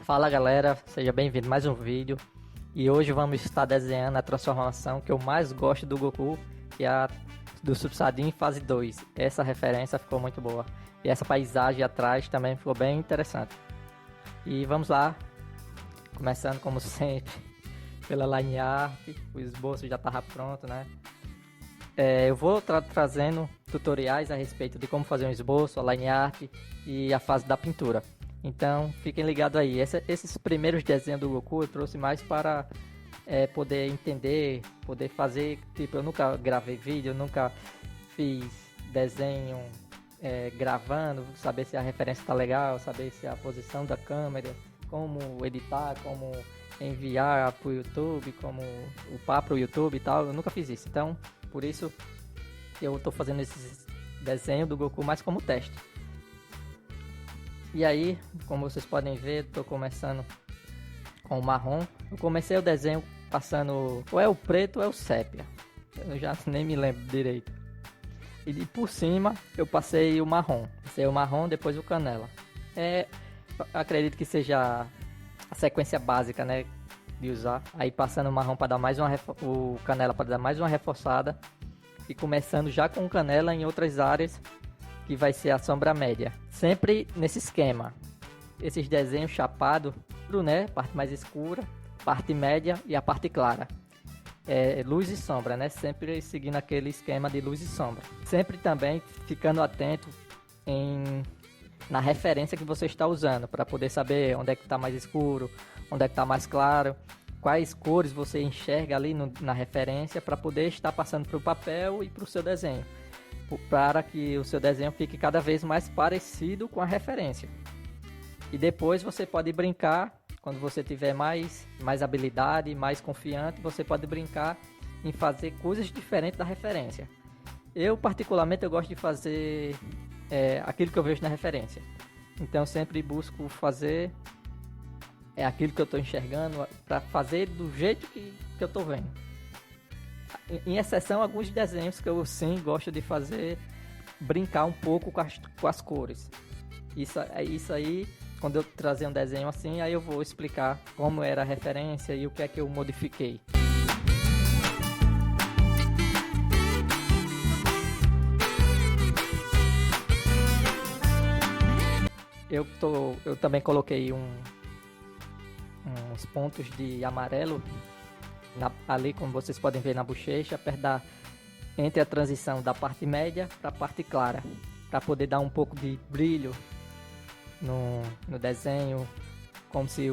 Fala galera, seja bem-vindo a mais um vídeo. E hoje vamos estar desenhando a transformação que eu mais gosto do Goku, que é a do Super Saiyajin fase 2. Essa referência ficou muito boa. E essa paisagem atrás também ficou bem interessante. E vamos lá, começando como sempre pela line art. O esboço já estava pronto, né? Eu vou trazendo tutoriais a respeito de como fazer um esboço, a line art e a fase da pintura. Então fiquem ligados aí. Esses primeiros desenhos do Goku eu trouxe mais para poder entender, poder fazer. Tipo, eu nunca gravei vídeo, eu nunca fiz desenho gravando, saber se a referência está legal, saber se a posição da câmera, como editar, como enviar para o YouTube, como upar para o YouTube e tal. Eu nunca fiz isso, então por isso eu estou fazendo esses desenhos do Goku mais como teste. E aí, como vocês podem ver, estou começando com o marrom. Eu comecei o desenho passando ou é o preto ou é o sépia, eu já nem me lembro direito. E por cima eu passei o marrom, depois o canela. Acredito que seja a sequência básica, né, de usar. Aí passando o marrom para dar mais o canela para dar mais uma reforçada, e começando já com o canela em outras áreas, que vai ser a sombra média. Sempre nesse esquema. Esses desenhos chapado, né, parte mais escura, parte média e a parte clara. Luz e sombra, né? Sempre seguindo aquele esquema de luz e sombra. Sempre também ficando atento na referência que você está usando, para poder saber onde é que está mais escuro, onde é que está mais claro, quais cores você enxerga ali na referência, para poder estar passando para o papel e para o seu desenho, para que o seu desenho fique cada vez mais parecido com a referência. E depois você pode brincar, quando você tiver mais habilidade, mais confiante, você pode brincar em fazer coisas diferentes da referência. Eu particularmente eu gosto de fazer aquilo que eu vejo na referência. Então sempre busco fazer aquilo que eu estou enxergando, para fazer do jeito que eu estou vendo. Em exceção alguns desenhos que eu sim gosto de fazer, brincar um pouco com as cores. Isso aí, quando eu trazer um desenho assim, aí eu vou explicar como era a referência e o que é que eu modifiquei. Eu também coloquei uns pontos de amarelo ali, como vocês podem ver, na bochecha, entre a transição da parte média para a parte clara, para poder dar um pouco de brilho no desenho, como se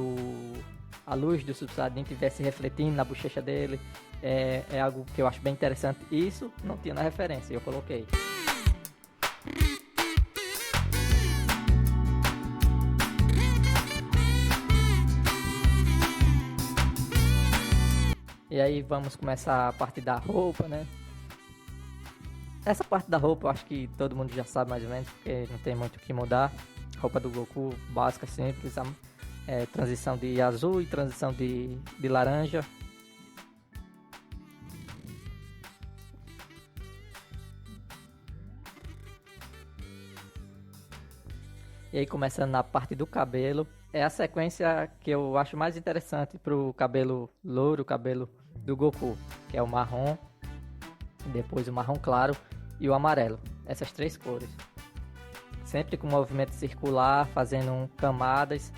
a luz do Super Saiyajin estivesse refletindo na bochecha dele. É algo que eu acho bem interessante. Isso não tinha na referência, eu coloquei. E aí vamos começar a parte da roupa, né? Essa parte da roupa eu acho que todo mundo já sabe mais ou menos, porque não tem muito o que mudar. Roupa do Goku, básica, simples. Transição de azul e transição de laranja. E aí começando na parte do cabelo. É a sequência que eu acho mais interessante para o cabelo louro, o cabelo do Goku, que é o marrom, depois o marrom claro e o amarelo. Essas três cores. Sempre com movimento circular, fazendo camadas.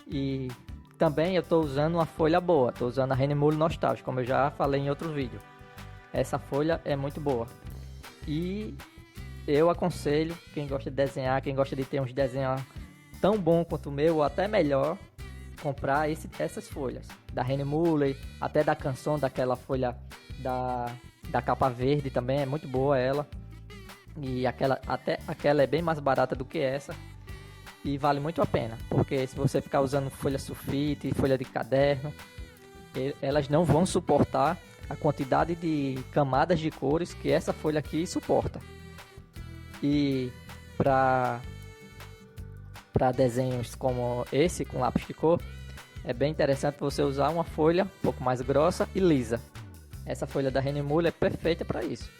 E também eu estou usando uma folha boa, estou usando a Renimule Nostalgia, como eu já falei em outro vídeo. Essa folha é muito boa. E eu aconselho quem gosta de desenhar, quem gosta de ter uns desenhos tão bom quanto o meu, ou até melhor, comprar essas folhas da Renimule, até da Canson, daquela folha da capa verde também, é muito boa ela. E até aquela é bem mais barata do que essa, e vale muito a pena, porque se você ficar usando folha sulfite, folha de caderno, elas não vão suportar a quantidade de camadas de cores que essa folha aqui suporta. E para desenhos como esse, com lápis de cor, é bem interessante você usar uma folha um pouco mais grossa e lisa. Essa folha da Renimule é perfeita para isso.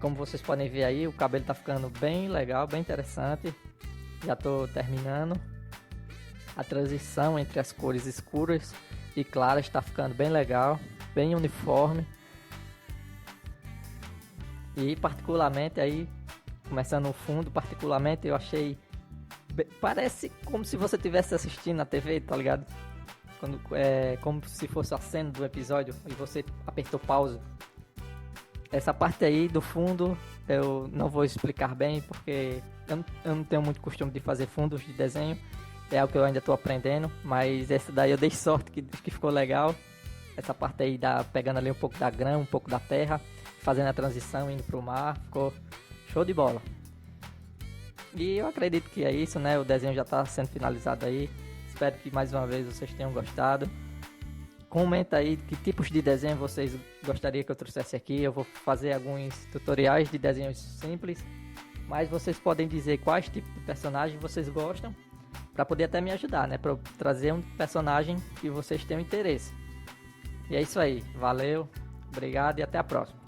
Como vocês podem ver aí, o cabelo tá ficando bem legal, bem interessante. Já tô terminando. A transição entre as cores escuras e claras está ficando bem legal, bem uniforme. E particularmente aí, começando no fundo, particularmente eu achei... Parece como se você estivesse assistindo na TV, tá ligado? Como se fosse a cena do episódio e você apertou pausa. Essa parte aí do fundo eu não vou explicar bem, porque eu não tenho muito costume de fazer fundos de desenho. É algo que eu ainda estou aprendendo, mas essa daí eu dei sorte que ficou legal. Essa parte aí pegando ali um pouco da grama, um pouco da terra, fazendo a transição, indo pro mar, ficou show de bola. E eu acredito que é isso, né? O desenho já está sendo finalizado aí. Espero que mais uma vez vocês tenham gostado. Comenta aí que tipos de desenho vocês gostariam que eu trouxesse aqui. Eu vou fazer alguns tutoriais de desenhos simples, mas vocês podem dizer quais tipos de personagem vocês gostam, para poder até me ajudar, né? Para eu trazer um personagem que vocês tenham interesse. E é isso aí. Valeu, obrigado e até a próxima.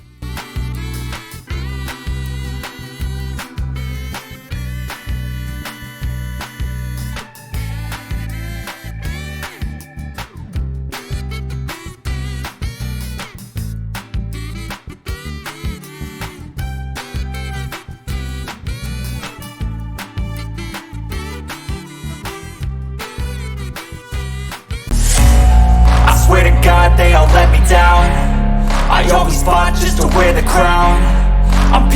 Swear to God they all let me down. I always fought just to wear the crown. I'm